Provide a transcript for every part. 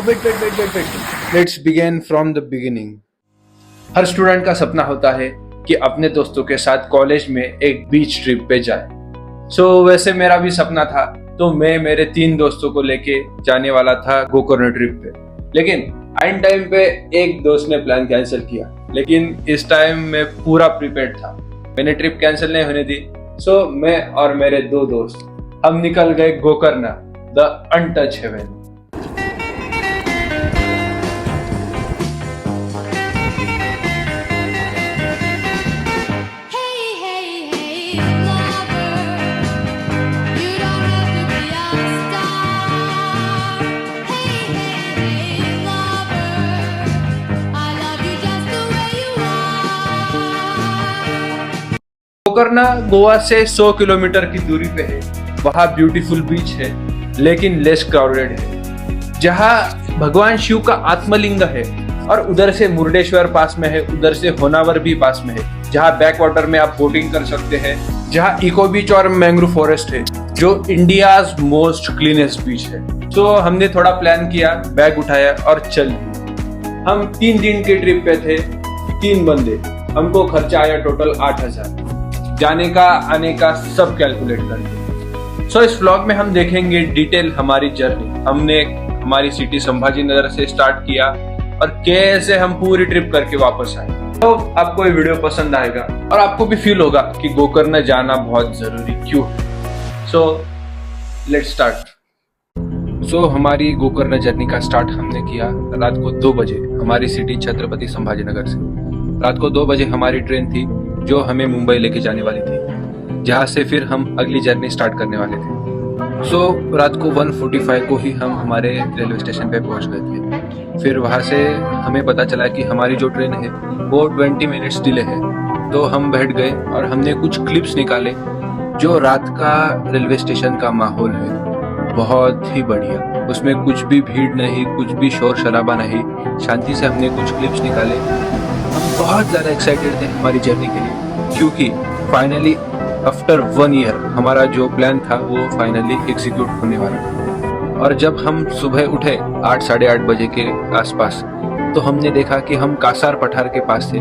Wait let's begin from the beginning. हर student का सपना होता है कि अपने दोस्तों के साथ कॉलेज में एक बीच ट्रिप पे जाए। वैसे मेरा भी सपना था, तो मैं मेरे 3 दोस्तों को लेके जाने वाला था गोकर्ण ट्रिप पे। लेकिन आइन टाइम पे एक दोस्त ने प्लान कैंसिल किया, लेकिन इस टाइम मैं पूरा प्रिपेयर्ड था। मैंने ट्रिप कैंसिल नहीं होने दी। मैं और मेरे 2 दोस्त हम निकल गए Gokarna, the untouched heaven. Gokarna Goa से 100 किलोमीटर की दूरी पे है। वहाँ ब्यूटीफुल बीच है, लेकिन लेस क्राउडेड है। जहाँ भगवान शिव का आत्मलिंग है, और उधर से मुर्डेश्वर पास में है, उधर से होनावर भी पास में है। जहाँ बैक वाटर में आप बोटिंग कर सकते हैं। जहाँ इको बीच और मैंग्रोव फॉरेस्ट है, जो इंडियाज मोस्ट क्लीनेस्ट बीच है। हमने थोड़ा प्लान किया, बैग उठाया और चल दिए। हम 3 दिन के ट्रिप पे थे, 3 बंदे। हमको खर्चा आया टोटल 8,000, जाने का आने का सब कैलकुलेट करके। इस व्लॉग में हम देखेंगे डिटेल हमारी जर्नी। हमने हमारी सिटी संभाजी नगर से स्टार्ट किया और कैसे हम पूरी ट्रिप करके वापस आए। आपको ये वीडियो पसंद आएगा और आपको भी फील होगा कि गोकर्ण जाना बहुत जरूरी क्यों है। Let's start. हमारी गोकर्ण जर्नी का स्टार्ट हमने किया रात को 2 बजे हमारी सिटी छत्रपति संभाजी नगर से। रात को 2 बजे हमारी ट्रेन थी जो हमें मुंबई लेके जाने वाली थी, जहाँ से फिर हम अगली जर्नी स्टार्ट करने वाले थे। रात को 1:45 को ही हम हमारे रेलवे स्टेशन पे पहुंच गए थे। फिर वहाँ से हमें पता चला कि हमारी जो ट्रेन है वो 20 मिनट्स डिले है। तो हम बैठ गए और हमने कुछ क्लिप्स निकाले। जो रात का रेलवे स्टेशन का माहौल है बहुत ही बढ़िया, उसमें कुछ भी भीड़ नहीं, कुछ भी शोर शराबा नहीं, शांति से हमने कुछ क्लिप्स निकाले। हम बहुत ज़्यादा एक्साइटेड थे हमारी जर्नी के लिए, क्योंकि फाइनली आफ्टर 1 ईयर हमारा जो प्लान था वो फाइनली एग्जीक्यूट होने वाला था। और जब हम सुबह उठे 8 साढ़े 8 बजे के आसपास, तो हमने देखा कि हम कासार पठार के पास थे।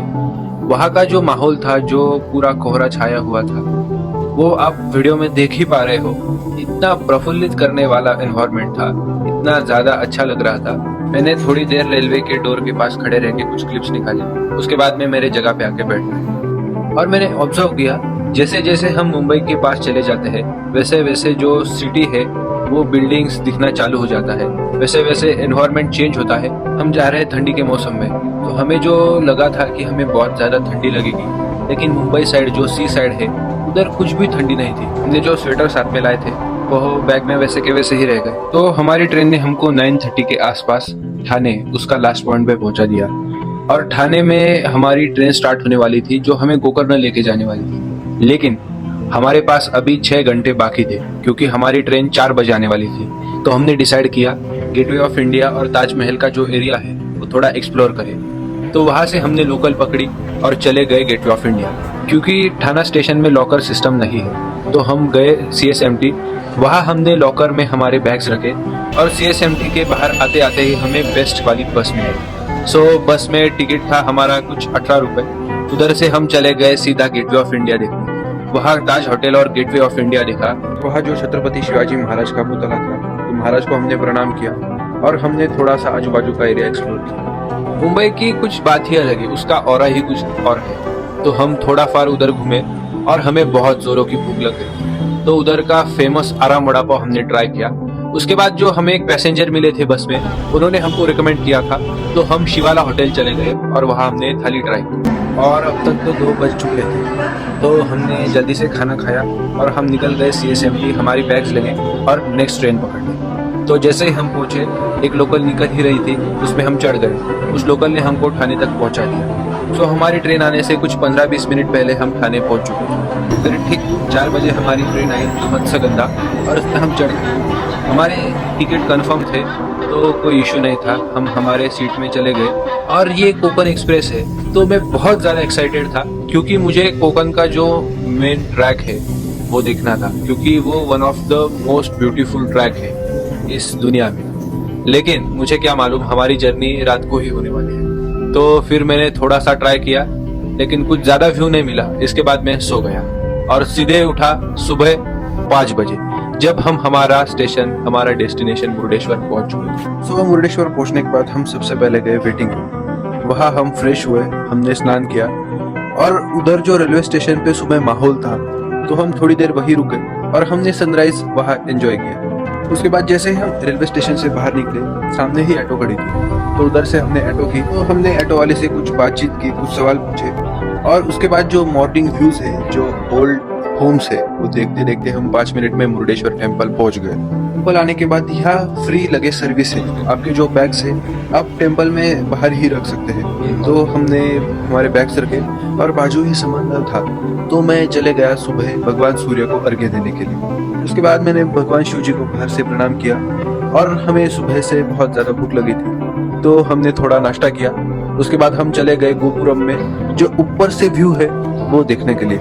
वहाँ का जो माहौल था, जो पूरा कोहरा छाया हुआ था, वो आप वीडियो में देख ही पा रहे हो। इतना प्रफुल्लित करने वाला एनवायरनमेंट था, इतना ज़्यादा अच्छा लग रहा था। मैंने थोड़ी देर रेलवे के डोर के पास खड़े रह के कुछ क्लिप्स निकाले। उसके बाद में मेरे जगह पे आके बैठ गए और मैंने ऑब्जर्व किया, जैसे जैसे हम मुंबई के पास चले जाते हैं, वैसे वैसे जो सिटी है वो बिल्डिंग्स दिखना चालू हो जाता है, वैसे वैसे एनवायरनमेंट चेंज होता है। हम जा रहे हैं ठंडी के मौसम में, तो हमें जो लगा था कि हमें बहुत ज़्यादा ठंडी लगेगी, लेकिन मुंबई साइड जो सी साइड है उधर कुछ भी ठंडी नहीं थी। हमने जो स्वेटर साथ में लाए थे वो बैग में वैसे के वैसे ही रह गए। तो हमारी ट्रेन ने हमको 9:30 के आसपास ठाणे, उसका लास्ट पॉइंट पे पहुंचा दिया। और ठाणे में हमारी ट्रेन स्टार्ट होने वाली थी जो हमें गोकर्ण लेके जाने वाली थी। लेकिन हमारे पास अभी 6 घंटे बाकी थे, क्योंकि हमारी ट्रेन 4 बजे आने वाली थी। तो हमने डिसाइड किया गेटवे ऑफ इंडिया और ताजमहल का जो एरिया है वो थोड़ा एक्सप्लोर करें। तो वहाँ से हमने लोकल पकड़ी और चले गए गेटवे ऑफ इंडिया, क्योंकि ठाणा स्टेशन में लॉकर सिस्टम नहीं है। तो हम गए CSMT। वहाँ हमने लॉकर में हमारे बैग्स रखे और CSMT के बाहर आते आते ही हमें बेस्ट वाली बस मिली। बस में टिकट था हमारा कुछ 18 रुपए। उधर से हम चले गए सीधा गेटवे ऑफ इंडिया देखने। वहाँ ताज होटल और गेटवे ऑफ इंडिया देखा। वहाँ जो छत्रपति शिवाजी महाराज का पुतला था, तो महाराज को हमने प्रणाम किया और हमने थोड़ा सा आजू बाजू का एरिया एक्सप्लोर किया। मुंबई की कुछ बात ही अलग है, उसका ऑरा ही कुछ और है। तो हम थोड़ा फार उधर घूमे और हमें बहुत जोरों की भूख लग गई। तो उधर का फेमस आराम वड़ा पाव हमने ट्राई किया। उसके बाद जो हमें एक पैसेंजर मिले थे बस में, उन्होंने हमको रिकमेंड किया था, तो हम शिवाला होटल चले गए और वहाँ हमने थाली ट्राई की। और अब तक तो 2 बज चुके थे, तो हमने जल्दी से खाना खाया और हम निकल गए CSMT हमारी बैग्स लेने और नेक्स्ट ट्रेन पकड़ने। तो जैसे ही हम पहुंचे, एक लोकल निकल ही रही थी, उसमें हम चढ़ गए। उस लोकल ने हमको ठाणे तक पहुंचा दिया। हमारी ट्रेन आने से कुछ 15-20 मिनट पहले हम ठाणे पहुंच चुके थे। फिर ठीक 4 बजे हमारी ट्रेन आई मत्स्यगंधा और उसमें हम चढ़ गए। हमारे टिकट कंफर्म थे, तो कोई इशू नहीं था। हम हमारे सीट में चले गए और ये कोकण एक्सप्रेस है। तो मैं बहुत ज़्यादा एक्साइटेड था, क्योंकि मुझे कोकण का जो मेन ट्रैक है वो देखना था, क्योंकि वो one of the most beautiful track है इस दुनिया में। लेकिन मुझे क्या मालूम हमारी जर्नी रात को ही होने वाली है। तो फिर मैंने थोड़ा सा ट्राई किया, लेकिन कुछ ज्यादा व्यू नहीं मिला। इसके बाद मैं सो गया और सीधे उठा सुबह 5 बजे, जब हम हमारा डेस्टिनेशन मुरुडेश्वर पहुंच चुके थे। सुबह मुरुडेश्वर पहुंचने के बाद हम सबसे पहले गए वेटिंग रूम। वहां हम फ्रेश हुए, हमने स्नान किया और उधर जो रेलवे स्टेशन पे सुबह माहौल था तो हम थोड़ी देर वहीं रुके और हमने सनराइज वहां एंजॉय किया। उसके बाद जैसे ही हम रेलवे स्टेशन से बाहर निकले, सामने ही ऑटो खड़ी थी, तो उधर से हमने ऑटो की। तो हमने ऑटो वाले से कुछ बातचीत की, कुछ सवाल पूछे और उसके बाद जो मॉर्निंग व्यूज है, जो ओल्ड होम्स है, वो देखते देखते हम 5 मिनट में मुरुडेश्वर टेम्पल पहुंच गए। टेम्पल आने के बाद यहाँ फ्री लगेज सर्विस है। आपके जो बैग्स है आप टेम्पल में बाहर ही रख सकते हैं। तो हमने हमारे बैग्स रखे और बाजू ही समंदर था, तो मैं चले गया सुबह भगवान सूर्य को अर्घ्य देने के लिए। उसके बाद मैंने भगवान शिव जी को बाहर से प्रणाम किया और हमें सुबह से बहुत ज्यादा भूख लगी थी, तो हमने थोड़ा नाश्ता किया। उसके बाद हम चले गए गोपुरम में, जो ऊपर से व्यू है वो देखने के लिए।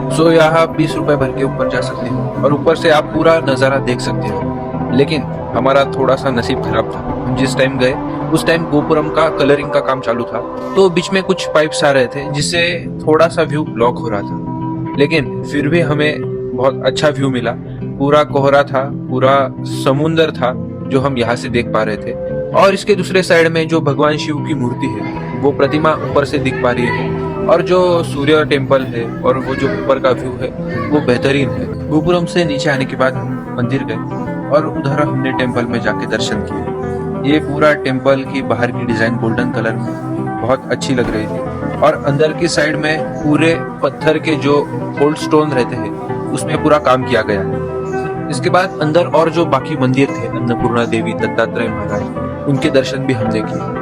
सो यहाँ 20 रुपए भर के ऊपर जा सकते हैं और ऊपर से आप पूरा नजारा देख सकते हैं। लेकिन हमारा थोड़ा सा नसीब खराब था। हम जिस टाइम गए उस टाइम गोपुरम का कलरिंग का काम चालू था, तो बीच में कुछ पाइप्स आ रहे थे जिससे थोड़ा सा व्यू ब्लॉक हो रहा था। लेकिन फिर भी हमें बहुत अच्छा व्यू मिला। पूरा कोहरा था, पूरा समुंदर था जो हम यहाँ से देख पा रहे थे। और इसके दूसरे साइड में जो भगवान शिव की मूर्ति है, वो प्रतिमा ऊपर से दिख पा रही है। और जो सूर्य टेम्पल है और वो जो ऊपर का व्यू है वो बेहतरीन है। गोपुरम से नीचे आने के बाद हम मंदिर गए और उधर हमने टेम्पल में जाके दर्शन किए। ये पूरा टेम्पल की बाहर की डिजाइन गोल्डन कलर में बहुत अच्छी लग रही थी और अंदर की साइड में पूरे पत्थर के जो ओल्ड स्टोन रहते हैं उसमें पूरा काम किया गया है। इसके बाद अंदर और जो बाकी मंदिर थे, अन्नपूर्णा देवी, दत्तात्रेय महाराज, उनके दर्शन भी हमने किए।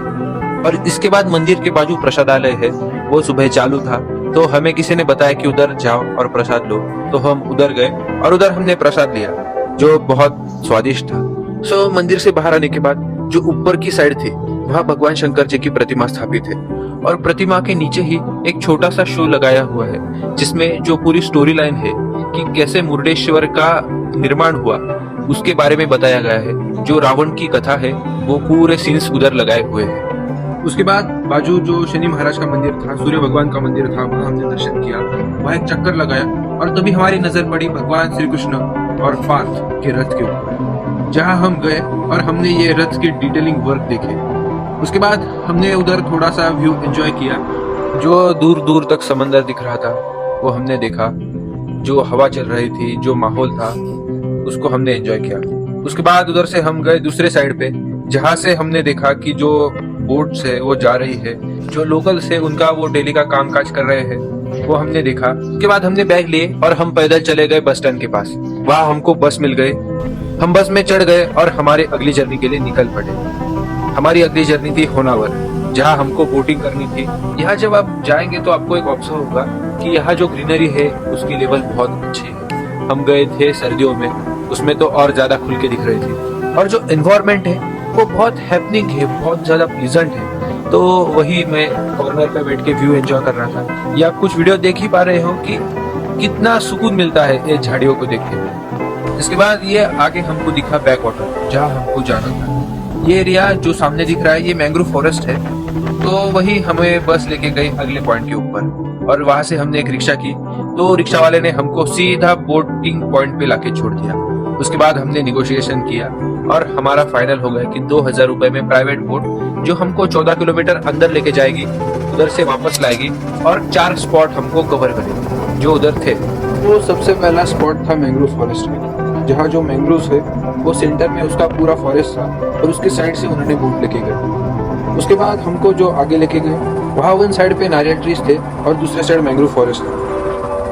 और इसके बाद मंदिर के बाजू प्रसादालय है, वो सुबह चालू था, तो हमें किसी ने बताया कि उधर जाओ और प्रसाद लो। तो हम उधर गए और उधर हमने प्रसाद लिया जो बहुत स्वादिष्ट था। सो मंदिर से बाहर आने के बाद जो ऊपर की साइड थी वहाँ भगवान शंकर जी की प्रतिमा स्थापित है और प्रतिमा के नीचे ही एक छोटा सा शो लगाया हुआ है, जिसमें जो पूरी स्टोरी लाइन है कि कैसे मुरुडेश्वर का निर्माण हुआ उसके बारे में बताया गया है। जो रावण की कथा है वो पूरे सीन्स उधर लगाए हुए हैं। उसके बाद बाजू जो शनि महाराज का मंदिर था, सूर्य भगवान का मंदिर था, वहां हमने दर्शन किया, वहां एक चक्कर लगाया और तभी हमारी नजर पड़ी भगवान श्री कृष्ण और पार्थ के रथ के ऊपर, जहां हम गए और हमने ये रथ की डिटेलिंग वर्क देखे। उसके बाद हमने उधर थोड़ा सा व्यू एंजॉय किया। जो दूर दूर तक समंदर दिख रहा था वो हमने देखा, जो हवा चल रही थी, जो माहौल था, उसको हमने एंजॉय किया। उसके बाद उधर से हम गए दूसरे साइड पे, जहां से हमने देखा कि जो बोट्स है वो जा रही है, जो लोकल्स है उनका वो डेली का काम काज कर रहे हैं, वो हमने देखा। उसके बाद हमने बैग लिए और हम पैदल चले गए बस स्टैंड के पास। वहाँ हमको बस मिल गई, हम बस में चढ़ गए और हमारे अगली जर्नी के लिए निकल पड़े। हमारी अगली जर्नी थी होनावर, जहाँ हमको बोटिंग करनी थी। यहाँ जब आप जाएंगे तो आपको एक ऑप्शन होगा कि यहाँ जो ग्रीनरी है उसकी लेवल बहुत अच्छी है। हम गए थे सर्दियों में, उसमें तो और ज्यादा खुल के दिख रही थी। और जो एनवायरमेंट है वो बहुत हैपनिंग है, बहुत ज्यादा प्लीजेंट है। तो वही मैं कॉर्नर पे बैठ के व्यू एंजॉय कर रहा था। ये आप कुछ वीडियो देख ही पा रहे हो कि कितना सुकून मिलता है ये झाड़ियों को देख के। इसके बाद ये आगे हमको दिखा बैक वाटर, जहाँ हमको जाना था। ये एरिया जो सामने दिख रहा है ये मैंग्रोव फॉरेस्ट है। तो वही हमें बस लेके गई अगले पॉइंट के ऊपर और वहां से हमने एक रिक्शा की, तो रिक्शा वाले ने हमको सीधा बोटिंग पॉइंट पे लाके छोड़ दिया। उसके बाद हमने निगोशिएशन किया और हमारा फाइनल हो गया कि 2000 रुपए में प्राइवेट बोट जो हमको 14 किलोमीटर अंदर लेके जाएगी, उधर से वापस लाएगी और 4 स्पॉट हमको कवर करेगी जो उधर थे। तो सबसे पहला स्पॉट था मैंग्रोव फॉरेस्ट में, जहाँ जो मैंग्रोव है वो सेंटर में उसका पूरा फॉरेस्ट था और उसके साइड से उन्होंने बोट लेके गए। उसके बाद हमको जो आगे लेके गए वहाँ वन साइड पे नारियल ट्रीज थे और दूसरे साइड मैंग्रोव फॉरेस्ट था।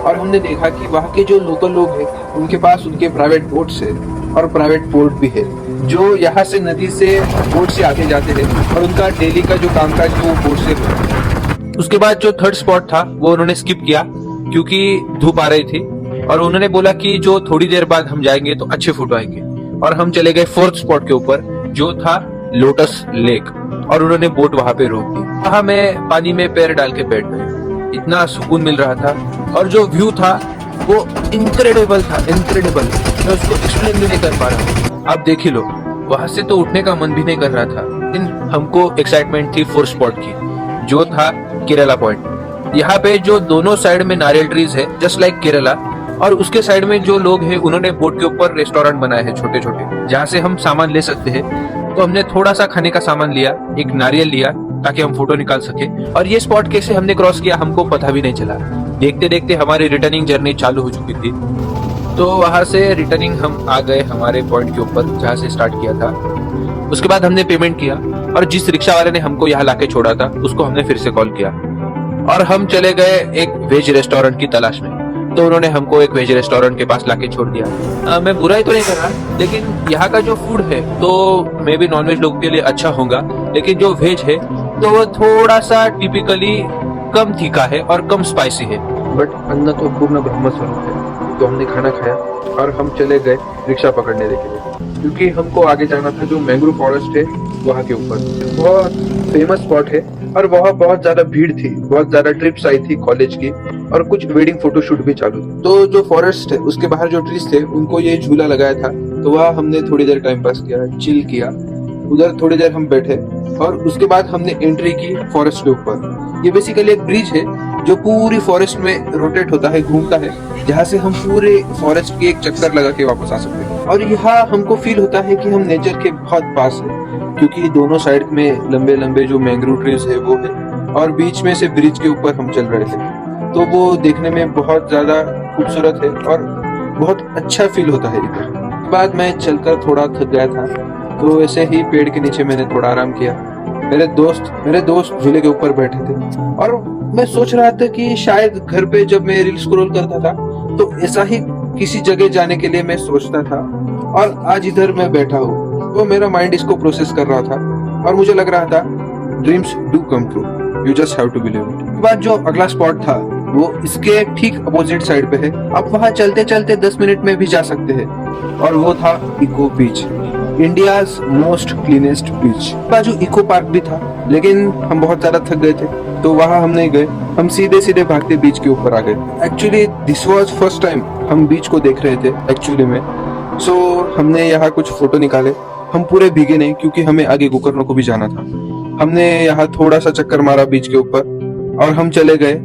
और हमने देखा कि वहाँ के जो लोकल लोग हैं उनके पास उनके प्राइवेट बोट्स है और प्राइवेट बोट भी है, जो यहाँ से नदी से बोट से आगे जाते हैं और उनका डेली का जो कामकाज है वो बोट से होता है। उसके बाद जो थर्ड स्पॉट था वो उन्होंने स्किप किया क्योंकि धूप आ रही थी और उन्होंने बोला कि जो थोड़ी देर बाद हम जाएंगे तो अच्छे फोटो आएंगे। और हम चले गए फोर्थ स्पॉट के ऊपर जो था लोटस लेक और उन्होंने बोट वहां पे रोक दी। वहां मैं पानी में पैर डाल के बैठ गए, इतना सुकून मिल रहा था और जो व्यू था वो इनक्रेडिबल था, इनक्रेडिबल। मैं उसको एक्सप्लेन भी नहीं कर पा रहा हूँ, आप देख ही लो। वहां से तो उठने का मन भी नहीं कर रहा था, लेकिन हमको एक्साइटमेंट थी फोर्थ स्पॉट की, जो था केरला पॉइंट। यहाँ पे जो दोनों साइड में नारियल ट्रीज है, जस्ट लाइक केरला, और उसके साइड में जो लोग हैं उन्होंने बोट के ऊपर रेस्टोरेंट बनाए हैं छोटे छोटे, जहाँ से हम सामान ले सकते हैं। तो हमने थोड़ा सा खाने का सामान लिया, एक नारियल लिया ताकि हम फोटो निकाल सके। और ये स्पॉट कैसे हमने क्रॉस किया हमको पता भी नहीं चला। देखते देखते हमारी रिटर्निंग जर्नी चालू हो चुकी थी। तो वहां से रिटर्निंग हम आ गए हमारे पॉइंट के ऊपर जहाँ से स्टार्ट किया था। उसके बाद हमने पेमेंट किया और जिस रिक्शा वाले ने हमको यहाँ लाके छोड़ा था उसको हमने फिर से कॉल किया और हम चले गए एक वेज रेस्टोरेंट की तलाश में। तो उन्होंने हमको एक वेज रेस्टोरेंट के पास लाके छोड़ दिया। मैं बुराई तो नहीं कर रहा, लेकिन यहाँ का जो फूड है तो मे भी नॉनवेज लोगों के लिए अच्छा होगा, लेकिन जो वेज है तो वो थोड़ा सा टिपिकली कम तीखा है और कम स्पाइसी है। बट अन्न तो पूर्ण ब्रह्म स्वरूप है। तो हमने खाना खाया और हम चले गए रिक्शा पकड़ने के लिए, क्योंकि हमको आगे जाना था जो मैंग्रोव फॉरेस्ट है वहाँ के ऊपर। बहुत फेमस स्पॉट है और वहाँ बहुत ज्यादा भीड़ थी, बहुत ज्यादा ट्रिप्स आई थी कॉलेज की और कुछ वेडिंग फोटोशूट भी चालू थी। तो जो फॉरेस्ट है उसके बाहर जो ट्रीज थे उनको ये झूला लगाया था, तो वहाँ हमने थोड़ी देर टाइम पास किया, चिल किया, उधर थोड़ी देर हम बैठे और उसके बाद हमने एंट्री की फॉरेस्ट के ऊपर। ये बेसिकली एक ब्रिज है जो पूरी फॉरेस्ट में रोटेट होता है, घूमता है, जहाँ से हम पूरे फॉरेस्ट के एक चक्कर लगा के वापस आ सकते हैं। और यहाँ हमको फील होता है कि हम नेचर के बहुत पास है, क्योंकि दोनों साइड में लंबे लंबे जो मैंग्रोव ट्रीज है वो है और बीच में से ब्रिज के ऊपर हम चल रहे थे। तो वो देखने में बहुत ज्यादा खूबसूरत है और बहुत अच्छा फील होता है इधर। बाद मैं चलकर थोड़ा थक गया था, तो ऐसे ही पेड़ के नीचे मैंने थोड़ा आराम किया। मेरे दोस्त झूले के ऊपर बैठे थे और मैं सोच रहा था कि शायद घर पे जब मैं रील स्क्रॉल करता था तो ऐसा ही किसी जगह जाने के लिए मैं सोचता था, और आज इधर मैं बैठा हूँ। तो मेरा माइंड इसको प्रोसेस कर रहा था और मुझे लग रहा था dreams do come true, you just have to believe it. बाद जो अगला स्पॉट था वो इसके ठीक अपोजिट साइड पे है। आप वहाँ चलते चलते 10 मिनट में भी जा सकते हैं, और वो था इको बीच, इंडियाज मोस्ट क्लीनेस्ट बीच। बाजू इको पार्क भी था, लेकिन हम बहुत ज्यादा थक गए थे तो वहाँ हम नहीं गए। हम सीधे सीधे भागते बीच के ऊपर आ गए। Actually this was first time हम बीच को देख रहे थे एक्चुअली में। सो हमने यहाँ कुछ फोटो निकाले। हम पूरे भीगे नहीं क्योंकि हमें आगे गोकर्ण को भी जाना था। हमने यहाँ थोड़ा सा चक्कर मारा बीच के ऊपर और हम चले गए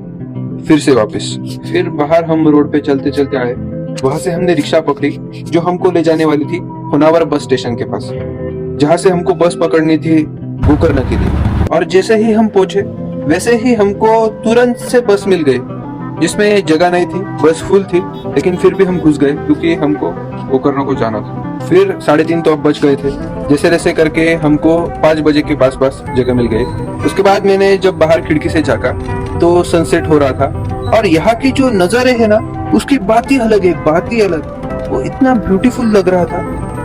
फिर से वापस। फिर बाहर हम रोड पे चलते चलते आए। वहां से हमने रिक्शा पकड़ी जो हमको ले जाने वाली थी होनावर बस स्टेशन के पास, जहाँ से हमको बस पकड़नी थी गोकर्ण के लिए। और जैसे ही हम पहुंचे वैसे ही हमको तुरंत से बस मिल गई, जिसमें जगह नहीं थी, बस फुल थी, लेकिन फिर भी हम घुस गए क्योंकि हमको गोकर्ण को जाना था। फिर 3:30 तो अब बच गए थे। जैसे जैसे करके हमको 5 बजे के पास जगह मिल गई। उसके बाद मैंने जब बाहर खिड़की से झांका तो सनसेट हो रहा था, और यहाँ की जो नजारे है ना उसकी बात ही अलग है, बात ही अलग। वो इतना ब्यूटीफुल लग रहा था,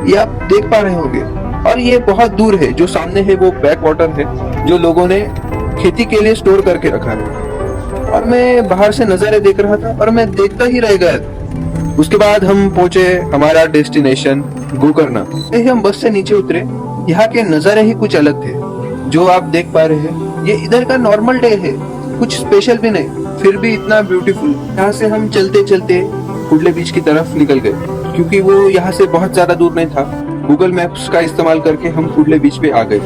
ये आप देख पा रहे होंगे। और ये बहुत दूर है, जो सामने है वो बैक वाटर है जो लोगों ने खेती के लिए स्टोर करके रखा है। और मैं बाहर से नजारे देख रहा था और मैं देखता ही रह गया। उसके बाद हम पहुंचे हमारा डेस्टिनेशन गोकर्ण। हम बस से नीचे उतरे। यहाँ के नजारे ही कुछ अलग थे, जो आप देख पा रहे हैं। ये इधर का नॉर्मल डे है, कुछ स्पेशल भी नहीं, फिर भी इतना ब्यूटीफुल। यहाँ से हम चलते चलते कुडले बीच की तरफ निकल गए, क्योंकि वो यहाँ से बहुत ज्यादा दूर नहीं था। गूगल मैप्स का इस्तेमाल करके हम कुडले बीच पे आ गए,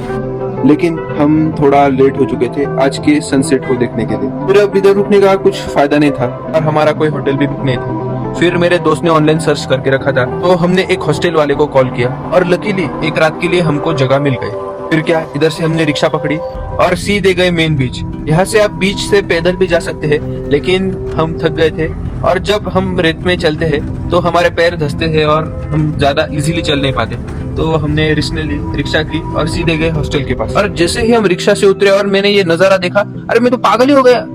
लेकिन हम थोड़ा लेट हो चुके थे आज के सनसेट को देखने के लिए। फिर अब इधर रुकने का कुछ फायदा नहीं था और हमारा कोई होटल भी बुक नहीं था। फिर मेरे दोस्त ने ऑनलाइन सर्च करके रखा था, तो हमने एक हॉस्टल वाले को कॉल किया और लकीली एक रात के लिए हमको जगह मिल गई। फिर क्या, इधर से हमने रिक्शा पकड़ी और सीधे गए मेन बीच। यहाँ से आप बीच से पैदल भी जा सकते हैं, लेकिन हम थक गए थे और जब हम रेत में चलते हैं तो हमारे पैर धंसते हैं और हम ज्यादा इजीली चल नहीं पाते। तो हमने रिक्शा की और सीधे गए हॉस्टल के पास। और जैसे ही हम रिक्शा से उतरे और मैंने ये नजारा देखा, अरे मैं तो पागल ही हो गया।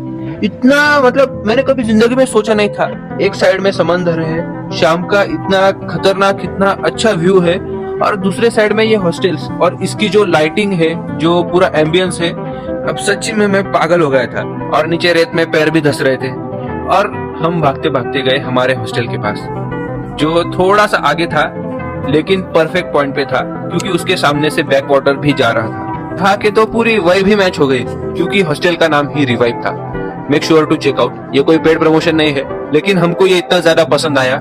इतना मतलब मैंने कभी जिंदगी में सोचा नहीं था। एक साइड में समंदर है, शाम का इतना खतरनाक, इतना अच्छा व्यू है, और दूसरे साइड में ये हॉस्टल्स और इसकी जो लाइटिंग है, जो पूरा एम्बियंस है। अब सच्ची में मैं पागल हो गया था और नीचे रेत में पैर भी धस रहे थे। और हम भागते भागते गए हमारे हॉस्टल के पास, जो थोड़ा सा आगे था लेकिन परफेक्ट पॉइंट पे था, क्योंकि उसके सामने से बैक वाटर भी जा रहा था। वहाँ के तो पूरी वाइब भी मैच हो गई, क्योंकि हॉस्टल का नाम ही रिवाइव था। Make sure to check out. ये कोई पेड प्रमोशन नहीं है, लेकिन हमको ये इतना ज्यादा पसंद आया,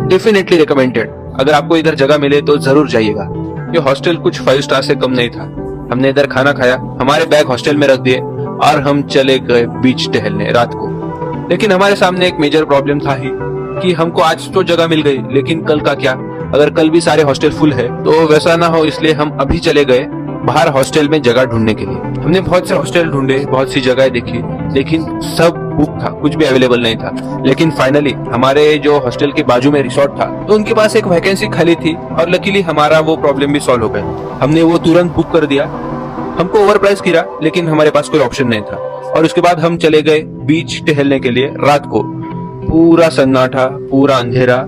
डेफिनेटली रिकमेंडेड। अगर आपको इधर जगह मिले तो जरूर जाइएगा। ये हॉस्टल कुछ 5 स्टार से कम नहीं था। हमने इधर खाना खाया, हमारे बैग हॉस्टल में रख दिए और हम चले गए बीच टहलने रात को। लेकिन हमारे सामने एक मेजर प्रॉब्लम था ही कि हमको आज तो जगह मिल गई, लेकिन कल का क्या? अगर कल भी सारे हॉस्टल फुल है तो वैसा ना हो, इसलिए हम अभी चले गए बाहर हॉस्टल में जगह ढूंढने के लिए। हमने बहुत से हॉस्टल ढूंढे, बहुत सी जगह देखी, लेकिन सब बुक था, कुछ भी अवेलेबल नहीं था। लेकिन फाइनली हमारे जो हॉस्टल के बाजू में रिसोर्ट था तो उनके पास एक वैकेंसी खाली थी और लकीली हमारा वो प्रॉब्लम भी सॉल्व हो गया। हमने वो तुरंत बुक कर दिया। हमको ओवर प्राइस गिरा, लेकिन हमारे पास कोई ऑप्शन नहीं था। और उसके बाद हम चले गए बीच टहलने के लिए रात को। पूरा सन्नाटा, पूरा अंधेरा,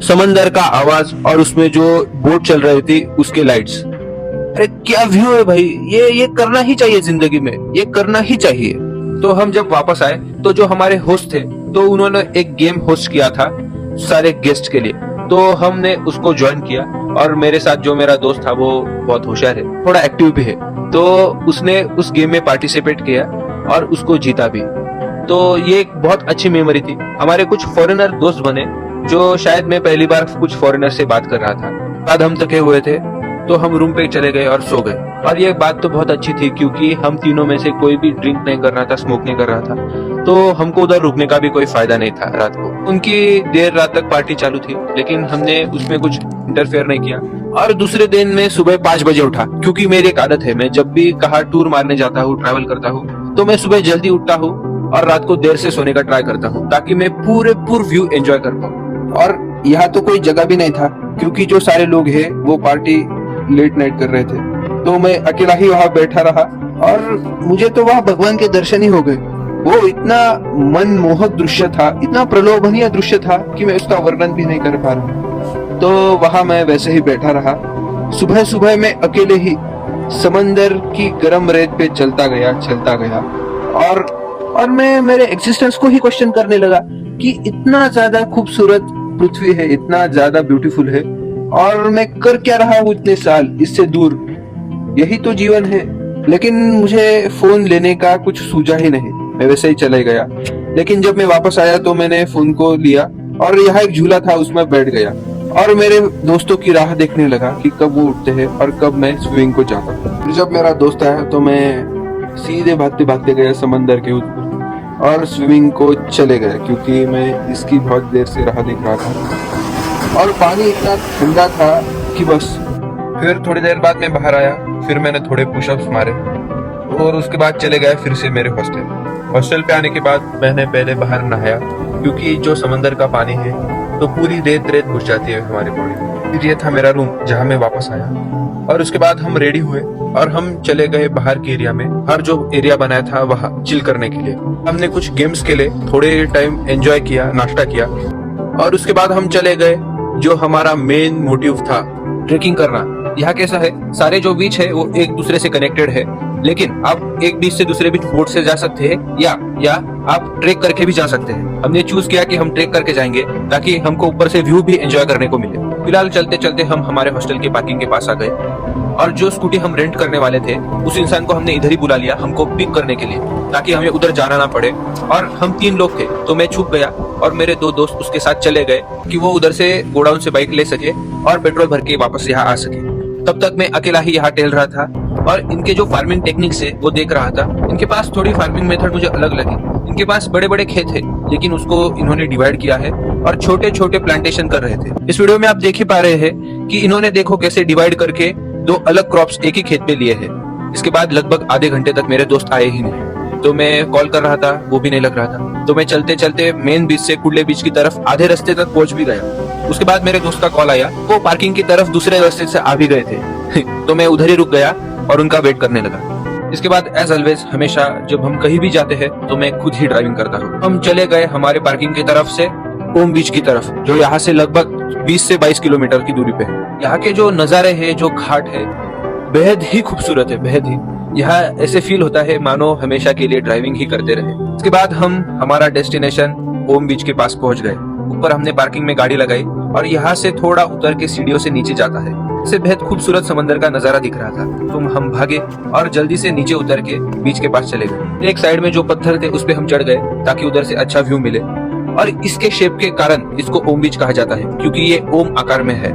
समंदर का आवाज और उसमें जो बोट चल रही थी उसके लाइट्स। अरे क्या व्यू है भाई, ये करना ही चाहिए जिंदगी में, ये करना ही चाहिए। तो हम जब वापस आए तो जो हमारे होस्ट थे तो उन्होंने एक गेम होस्ट किया था सारे गेस्ट के लिए, तो हमने उसको ज्वाइन किया। और मेरे साथ जो मेरा दोस्त था वो बहुत होशियार है, थोड़ा एक्टिव भी है, तो उसने उस गेम में पार्टिसिपेट किया और उसको जीता भी। तो ये एक बहुत अच्छी मेमोरी थी। हमारे कुछ फॉरेनर दोस्त बने, जो शायद मैं पहली बार कुछ फॉरेनर से बात कर रहा था। बाद हम थके हुए थे तो हम रूम पे चले गए और सो गए। और ये बात तो बहुत अच्छी थी क्योंकि हम तीनों में से कोई भी ड्रिंक नहीं कर रहा था, स्मोक नहीं कर रहा था, तो हमको उधर रुकने का भी कोई फायदा नहीं था रात को। उनकी देर रात तक पार्टी चालू थी, लेकिन हमने उसमें कुछ इंटरफेयर नहीं किया। और दूसरे दिन मैं सुबह 5 बजे उठा, क्योंकि मेरी एक आदत है, मैं जब भी कहा टूर मारने जाता हूँ, ट्रैवल करता हूँ, तो मैं सुबह जल्दी उठता हूँ और रात को देर से सोने का ट्राई करता हूँ ताकि मैं पूरे व्यू एंजॉय कर पाऊँ। और यहाँ तो कोई जगह भी नहीं था क्योंकि जो सारे लोग हैं वो पार्टी लेट नाइट कर रहे थे, तो मैं अकेला ही वहां बैठा रहा और मुझे तो वहां भगवान के दर्शन ही हो गए। वो इतना मनमोहक दृश्य था, इतना प्रलोभनीय दृश्य था कि मैं उसका वर्णन भी नहीं कर पा रहा। तो वहां मैं वैसे ही बैठा रहा। सुबह सुबह मैं अकेले ही समंदर की गर्म रेत पे चलता गया और मैं मेरे एग्जिस्टेंस को ही क्वेश्चन करने लगा कि इतना ज्यादा खूबसूरत पृथ्वी है, इतना ज्यादा ब्यूटीफुल है, और मैं कर क्या रहा हूँ इतने साल इससे दूर, यही तो जीवन है। लेकिन मुझे फोन लेने का कुछ सूझा ही नहीं, मैं वैसे ही चले गया। लेकिन जब मैं वापस आया तो मैंने फोन को लिया और यहाँ एक झूला था उसमें बैठ गया और मेरे दोस्तों की राह देखने लगा कि कब वो उठते हैं और कब मैं स्विमिंग को जाता हूँ। फिर जब मेरा दोस्त आया तो मैं सीधे भागते भागते गया समंदर के ऊपर और स्विमिंग को चले गए, क्योंकि मैं इसकी बहुत देर से राह देख रहा था और पानी इतना ठंडा था कि बस। फिर थोड़ी देर बाद मैं बाहर आया, फिर मैंने थोड़े पुशअप्स मारे और उसके बाद चले गए फिर से मेरे हॉस्टल पे आने के बाद मैंने पहले बाहर नहाया, क्योंकि जो समंदर का पानी है तो पूरी रेत घुस जाती है हमारे बॉडी में। फिर ये था मेरा रूम जहाँ मैं वापस आया और उसके बाद हम रेडी हुए और हम चले गए बाहर के एरिया में, हर जो एरिया बनाया था वहाँ चिल करने के लिए। हमने कुछ गेम्स के लिए थोड़े टाइम एंजॉय किया, नाश्ता किया और उसके बाद हम चले गए जो हमारा मेन मोटिव था, ट्रेकिंग करना। यहाँ कैसा है, सारे जो बीच है वो एक दूसरे से कनेक्टेड है, लेकिन आप एक बीच से दूसरे बीच बोट से जा सकते हैं या आप ट्रेक करके भी जा सकते हैं। हमने चूज किया कि हम ट्रेक करके जाएंगे ताकि हमको ऊपर से व्यू भी एंजॉय करने को मिले। फिलहाल चलते चलते हम हमारे हॉस्टल के पार्किंग के पास आ गए और जो स्कूटी हम रेंट करने वाले थे उस इंसान को हमने इधर ही बुला लिया हमको पिक करने के लिए, ताकि हमें उधर जाना ना पड़े। और हम 3 लोग थे तो मैं छुप गया और मेरे 2 दोस्त उसके साथ चले गए कि वो उधर से गोडाउन से बाइक ले सके और पेट्रोल भर के वापस यहाँ आ सके। तब तक मैं अकेला ही यहाँ टहल रहा था और इनके जो फार्मिंग टेक्निक्स है वो देख रहा था। इनके पास थोड़ी फार्मिंग मेथड मुझे अलग लगी। इनके पास बड़े बड़े खेत है, लेकिन उसको इन्होंने डिवाइड किया है और छोटे छोटे प्लांटेशन कर रहे थे। इस वीडियो में आप देख ही पा रहे हैं कि इन्होंने देखो कैसे डिवाइड करके 2 अलग क्रॉप्स एक ही खेत पे लिए हैं। इसके बाद लगभग आधे घंटे तक मेरे दोस्त आए ही नहीं, तो मैं कॉल कर रहा था, वो भी नहीं लग रहा था। तो मैं चलते चलते मेन बीच से कुडले बीच की तरफ आधे रास्ते तक पहुंच भी गया। उसके बाद मेरे दोस्त का कॉल आया, वो पार्किंग की तरफ दूसरे रास्ते से आ भी गए थे तो मैं उधर ही रुक गया और उनका वेट करने लगा। इसके बाद एज ऑलवेज हमेशा जब हम कहीं भी जाते हैं तो मैं खुद ही ड्राइविंग करता हूँ। हम चले गए हमारे पार्किंग की तरफ से ओम बीच की तरफ, जो यहाँ से लगभग 20 से 22 किलोमीटर की दूरी पे है। यहाँ के जो नजारे हैं, जो घाट है, बेहद ही खूबसूरत है, बेहद ही। यहाँ ऐसे फील होता है मानो हमेशा के लिए ड्राइविंग ही करते रहे। इसके बाद हम हमारा डेस्टिनेशन ओम बीच के पास पहुंच गए। ऊपर हमने पार्किंग में गाड़ी लगाई और यहाँ से थोड़ा उतर के सीढ़ियों से नीचे जाता है। इससे बेहद खूबसूरत समंदर का नजारा दिख रहा था। तो हम भागे और जल्दी से नीचे उतर के बीच के पास चले गए। एक साइड में जो पत्थर थे उस पे हम चढ़ गए ताकि उधर से अच्छा व्यू मिले, और इसके शेप के कारण इसको ओम बीच कहा जाता है, क्योंकि ये ओम आकार में है।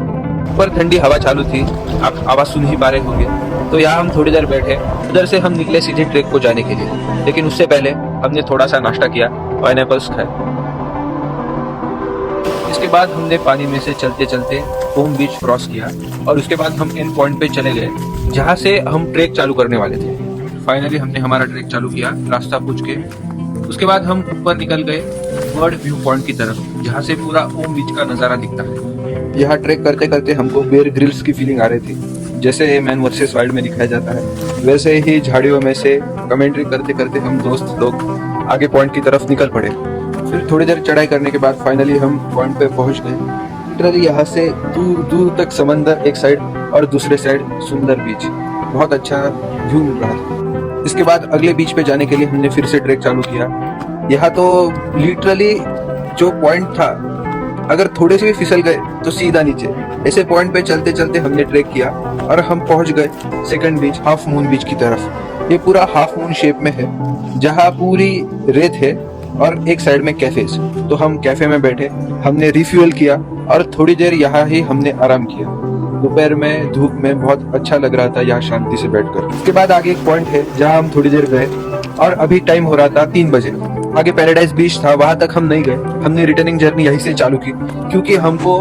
ऊपर ठंडी हवा चालू थी, आप आवाज सुन ही पा रहे होंगे। तो यहाँ हम थोड़ी देर बैठे, उधर से हम निकले सीधे ट्रेक को जाने के लिए। लेकिन उससे पहले हमने थोड़ा सा नाश्ता किया, पाइनएप्पल्स खाए। इसके बाद हमने पानी में से चलते चलते ओम बीच क्रॉस किया और उसके बाद हम एंड पॉइंट पे चले गए जहाँ से हम ट्रेक चालू करने वाले थे। फाइनली हमने हमारा ट्रेक चालू किया रास्ता पूछ के। उसके बाद हम ऊपर निकल गए बर्ड व्यू पॉइंट की तरफ, जहाँ से पूरा ओम बीच का नजारा दिखता है। यहाँ ट्रेक करते करते हमको बेयर ग्रिल्स की फीलिंग आ रही थी, जैसे मैन वर्सेस वाइल्ड में दिखाया जाता है वैसे ही झाड़ियों में से कमेंट्री करते करते हम दोस्त लोग आगे पॉइंट की तरफ निकल पड़े। फिर थोड़ी देर चढ़ाई करने के बाद फाइनली हम पॉइंट पे पहुंच गए। लिटरली यहाँ से दूर दूर तक समंदर एक साइड और दूसरे साइड सुंदर बीच, बहुत अच्छा व्यू मिल रहा था। इसके बाद अगले बीच पे जाने के लिए हमने फिर से ट्रैक चालू किया। यहाँ तो लिटरली जो पॉइंट था, अगर थोड़े से भी फिसल गए तो सीधा नीचे। ऐसे पॉइंट पे चलते चलते हमने ट्रैक किया और हम पहुंच गए सेकंड बीच, हाफ मून बीच की तरफ। ये पूरा हाफ मून शेप में है, जहाँ पूरी रेत है और एक साइड में कैफेज। तो हम कैफे में बैठे, हमने रिफ्यूल किया और थोड़ी देर यहाँ ही हमने आराम किया। दोपहर में धूप में बहुत अच्छा लग रहा था यहाँ शांति से बैठकर। उसके बाद आगे एक पॉइंट है जहाँ हम थोड़ी देर गए और अभी टाइम हो रहा था 3 बजे। आगे पैराडाइज बीच था, वहां तक हम नहीं गए। हमने रिटर्निंग जर्नी यहीं से चालू की क्योंकि हमको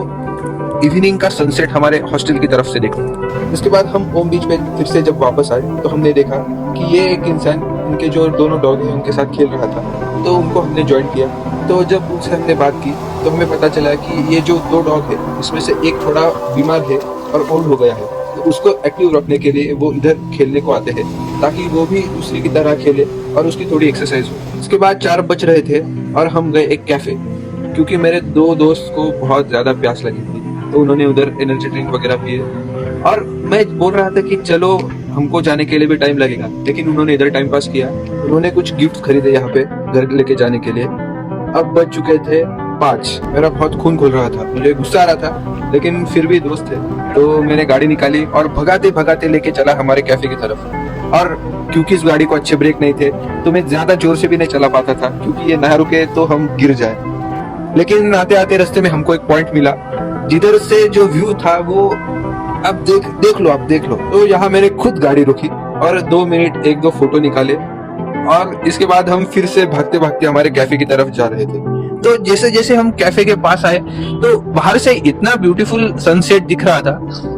इवनिंग का सनसेट हमारे हॉस्टल की तरफ से देखा। इसके बाद हम ओम बीच पे फिर से जब वापस आए तो हमने देखा कि ये एक इंसान उनके जो दोनों डॉग हैं उनके साथ खेल रहा था, तो उनको हमने ज्वाइन किया। तो जब उनसे हमने बात की तो हमें पता चला कि ये जो 2 डॉग है इसमें से एक थोड़ा बीमार है और ओल्ड हो गया है, तो उसको एक्टिव रखने के लिए वो इधर खेलने को आते हैं ताकि वो भी दूसरे की तरह खेले और उसकी थोड़ी एक्सरसाइज हो। इसके बाद 4 बज रहे थे और हम गए एक कैफे, क्योंकि मेरे 2 दोस्त को बहुत ज्यादा प्यास लगी थी, तो उन्होंने उधर एनर्जी ड्रिंक वगैरह पिए। और मैं बोल रहा था कि चलो हमको जाने के लिए भी टाइम लगेगा, लेकिन उन्होंने इधर टाइम पास किया। उन्होंने कुछ गिफ्ट खरीदे यहाँ पे घर लेके जाने के लिए। अब बज चुके थे 5। मेरा बहुत खून खोल रहा था, मुझे गुस्सा आ रहा था, लेकिन फिर भी दोस्त थे तो मैंने गाड़ी निकाली और भगाते भगाते लेके चला हमारे कैफे की तरफ। और क्योंकि इस गाड़ी को अच्छे ब्रेक नहीं थे तो मैं ज्यादा जोर से भी नहीं चला पाता था, क्योंकि ये ना रुके तो हम गिर जाए। लेकिन आते आते रास्ते में हमको एक पॉइंट मिला जिधर से जो व्यू था वो अब देख लो। तो यहाँ मैंने खुद गाड़ी रोकी और 2 मिनट 1-2 फोटो निकाले और इसके बाद हम फिर से भागते भागते हमारे कैफे की तरफ जा रहे थे। तो जैसे जैसे हम कैफे के पास आए तो बाहर से इतना ब्यूटीफुल सनसेट दिख रहा था।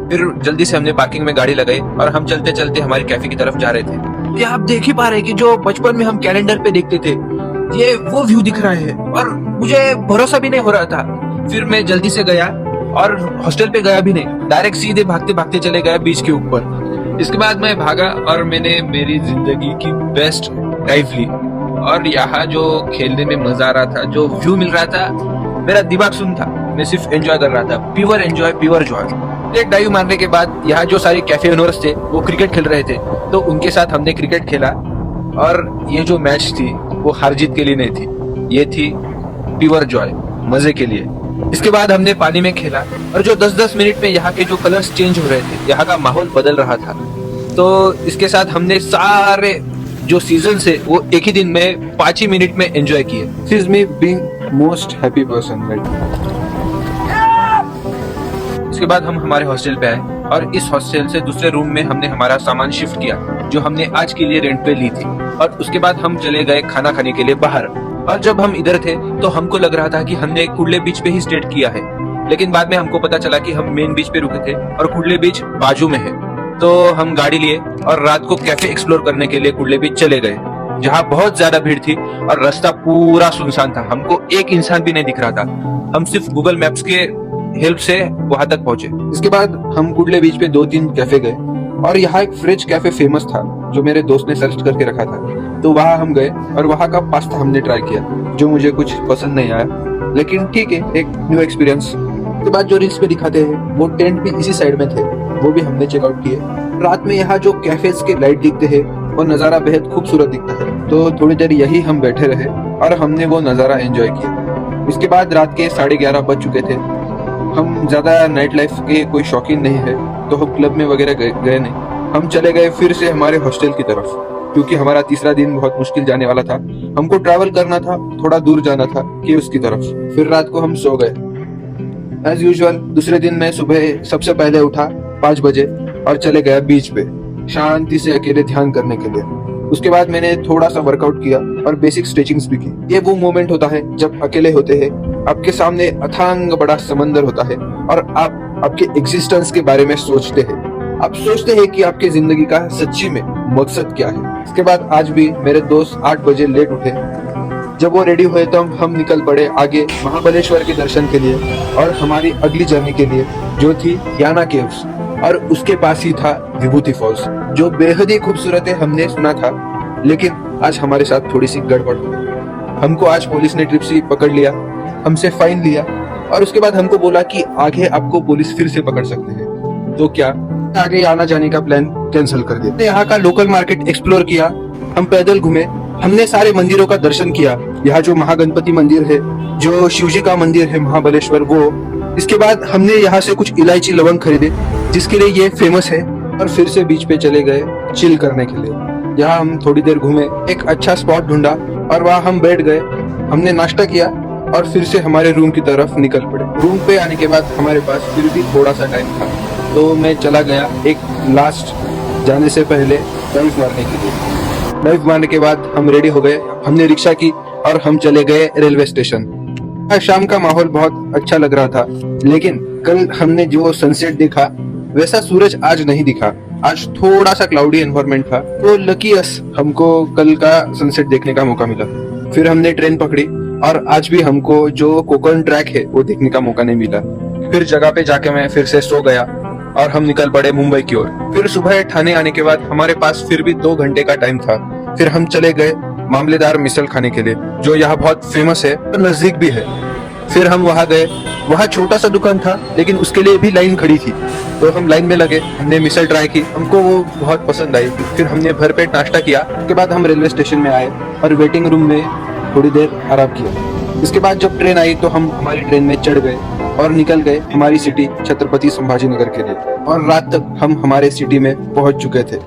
फिर जल्दी से हमने पार्किंग में गाड़ी लगाई और हम चलते चलते हमारे कैफे की तरफ जा रहे थे। ये आप देख ही पा रहे हैं कि जो बचपन में हम कैलेंडर पे देखते थे, ये वो व्यू दिख रहा है और मुझे भरोसा भी नहीं हो रहा था। फिर मैं जल्दी से गया और हॉस्टल पे गया भी नहीं, डायरेक्ट सीधे भागते भागते चले गया बीच के ऊपर। इसके बाद मैं भागा और मैंने मेरी जिंदगी की बेस्ट ड्राइव ली। और यहाँ जो खेलने में मजा आ रहा था, जो व्यू मिल रहा था, मेरा दिमाग सुन था। मैं सिर्फ एंजॉय कर रहा था, प्योर एंजॉय, प्योर जॉय। एक डाइव मारने के बाद यहाँ जो सारे कैफे ओनर्स थे वो क्रिकेट खेल रहे थे, तो उनके साथ हमने क्रिकेट खेला। और ये जो मैच थी वो हार जीत के लिए नहीं थी, ये थी प्योर जॉय, मजे के लिए। इसके बाद हमने पानी में खेला और जो 10-10 मिनट में यहाँ के जो कलर्स चेंज हो रहे थे, यहाँ का माहौल बदल रहा था। तो इसके साथ हमने सारे जो सीजन से वो एक ही दिन में 5 ही मिनट में एंजॉय किए। This is me being most happy person right now. इसके बाद हम हमारे हॉस्टल पे आए और इस हॉस्टल से दूसरे रूम में हमने हमारा सामान शिफ्ट किया जो हमने आज के लिए रेंट पे ली थी। और उसके बाद हम चले गए खाना खाने के लिए बाहर। और जब हम इधर थे तो हमको लग रहा था कि हमने कुडले बीच पे ही स्टे किया है, लेकिन बाद में हमको पता चला कि हम मेन बीच पे रुके थे और कुडले बीच बाजू में है। तो हम गाड़ी लिए और रात को कैफे एक्सप्लोर करने के लिए कुडले बीच चले गए, जहाँ बहुत ज्यादा भीड़ थी और रास्ता पूरा सुनसान था। हमको एक इंसान भी नहीं दिख रहा था। हम सिर्फ गूगल मैप्स के हेल्प से वहां तक पहुंचे। इसके बाद हम कुडले बीच पे 2-3 कैफे गए और यहाँ एक फ्रेंच कैफे फेमस था जो मेरे दोस्त ने सर्च करके रखा था। तो वहां हम गए और वहां का पास्ता हमने ट्राई किया, जो मुझे कुछ पसंद नहीं आया, लेकिन ठीक है, एक न्यू एक्सपीरियंस। के बाद जो रील्स पे दिखाते हैं वो टेंट भी इसी साइड में थे, वो भी हमने चेकआउट किए। रात में यहाँ जो कैफेज के लाइट दिखते हैं वो नजारा बेहद खूबसूरत दिखता है। तो थोड़ी देर यही हम बैठे रहे और हमने वो नजारा एंजॉय किया। इसके बाद रात के 11:30 बज चुके थे। हम ज्यादा नाइट लाइफ के कोई शौकीन नहीं है, तो हम क्लब में वगैरह गए नहीं। हम चले गए फिर से हमारे हॉस्टल की तरफ, क्योंकि हमारा तीसरा दिन बहुत मुश्किल जाने वाला था। हमको ट्रैवल करना था, थोड़ा दूर जाना था कि उसकी तरफ। फिर रात को हम सो गए। एज यूजुअल दूसरे दिन मैं सुबह सबसे पहले उठा 5 बजे और चले गया बीच पे शांति से अकेले ध्यान करने के लिए। उसके बाद मैंने थोड़ा सा वर्कआउट किया और बेसिक स्ट्रेचिंग्स भी की। ये वो मोमेंट होता है जब अकेले होते हैं, आपके सामने अथांग बड़ा समंदर होता है और आप आपके एग्जिस्टेंस के बारे में सोचते हैं। आप सोचते हैं कि आपके जिंदगी का सच्ची में मकसद क्या है। इसके बाद आज भी मेरे दोस्त 8 बजे लेट उठे। जब वो रेडी हुए तो हम निकल पड़े आगे महाबलेश्वर के दर्शन के लिए और हमारी अगली जर्नी के लिए, जो थी याना केव्स। और उसके पास ही था विभूति फॉल्स, जो बेहद ही खूबसूरत है, हमने सुना था। लेकिन आज हमारे साथ थोड़ी सी गड़बड़ हो गई। हमको आज पुलिस ने ट्रिप्सी पकड़ लिया, हमसे फाइन लिया और उसके बाद हमको बोला कि आगे आपको पुलिस फिर से पकड़ सकते हैं। तो क्या आगे आना जाने का प्लान कैंसिल कर दिया। यहाँ का लोकल मार्केट एक्सप्लोर किया, हम पैदल घूमे, हमने सारे मंदिरों का दर्शन किया। यहाँ जो महागणपति मंदिर है, जो शिवजी का मंदिर है महाबलेश्वर, वो। इसके बाद हमने यहाँ से कुछ इलायची लवंग खरीदे जिसके लिए ये फेमस है और फिर से बीच पे चले गए चिल करने के लिए। यहाँ हम थोड़ी देर घूमे, एक अच्छा स्पॉट ढूंढा और वहाँ हम बैठ गए। हमने नाश्ता किया और फिर से हमारे रूम की तरफ निकल पड़े। रूम पे आने के बाद हमारे पास फिर भी थोड़ा सा टाइम था, तो मैं चला गया एक लास्ट जाने से पहले डाइव मारने के लिए। डाइव मारने के बाद हम रेडी हो गए, हमने रिक्शा की और हम चले गए रेलवे स्टेशन। शाम का माहौल बहुत अच्छा लग रहा था, लेकिन कल हमने जो सनसेट देखा वैसा सूरज आज नहीं दिखा। आज थोड़ा सा क्लाउडी एनवायरनमेंट था, तो लकी अस हमको कल का सनसेट देखने का मौका मिला। फिर हमने ट्रेन पकड़ी और आज भी हमको जो कोकण ट्रैक है वो देखने का मौका नहीं मिला। फिर जगह पे जाके मैं फिर से सो गया और हम निकल पड़े मुंबई की ओर। फिर सुबह ठाणे आने के बाद हमारे पास फिर भी 2 घंटे का टाइम था। फिर हम चले गए मामलेदार मिसल खाने के लिए, जो यहाँ बहुत फेमस है और नजदीक भी है। फिर हम वहाँ गए, वहाँ छोटा सा दुकान था लेकिन उसके लिए भी लाइन खड़ी थी, तो हम लाइन में लगे। हमने मिसल ट्राई की, हमको वो बहुत पसंद आई। फिर हमने भरपेट नाश्ता किया। उसके बाद हम रेलवे स्टेशन में आए और वेटिंग रूम में थोड़ी देर आराम किया। इसके बाद जब ट्रेन आई तो हम हमारी ट्रेन में चढ़ गए और निकल गए हमारी सिटी छत्रपति संभाजीनगर के लिए। और रात तक हम हमारे सिटी में पहुंच चुके थे।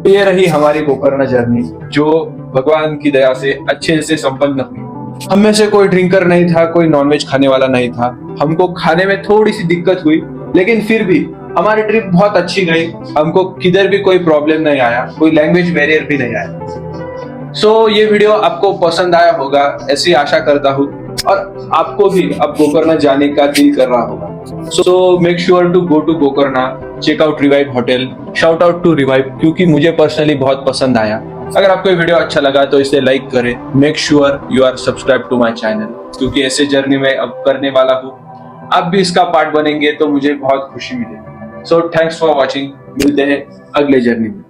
ये रही हमारी गोकर्ण जर्नी, जो भगवान की दया से अच्छे से संपन्न हुई। हम में से कोई ड्रिंकर नहीं था, कोई नॉनवेज खाने वाला नहीं था। हमको खाने में थोड़ी सी दिक्कत हुई, लेकिन फिर भी हमारी ट्रिप बहुत अच्छी गई। हमको किधर भी कोई प्रॉब्लम नहीं आया, कोई लैंग्वेज बैरियर भी नहीं आया। सो ये वीडियो आपको पसंद आया होगा, ऐसी आशा करता हूँ, और आपको भी अब गोकर्ण जाने का दिल कर रहा होगा। So make sure to go to Gokarna, check out revive hotel, shout out to revive, क्योंकि मुझे पर्सनली बहुत पसंद आया। अगर आपको ये वीडियो अच्छा लगा तो इसे लाइक करें। Make sure you are subscribe to my channel, क्योंकि ऐसे जर्नी में अब करने वाला हूँ। आप भी इसका पार्ट बनेंगे तो मुझे बहुत खुशी मिलेगी। सो थैंक्स फॉर वॉचिंग, मिलते हैं अगले जर्नी में।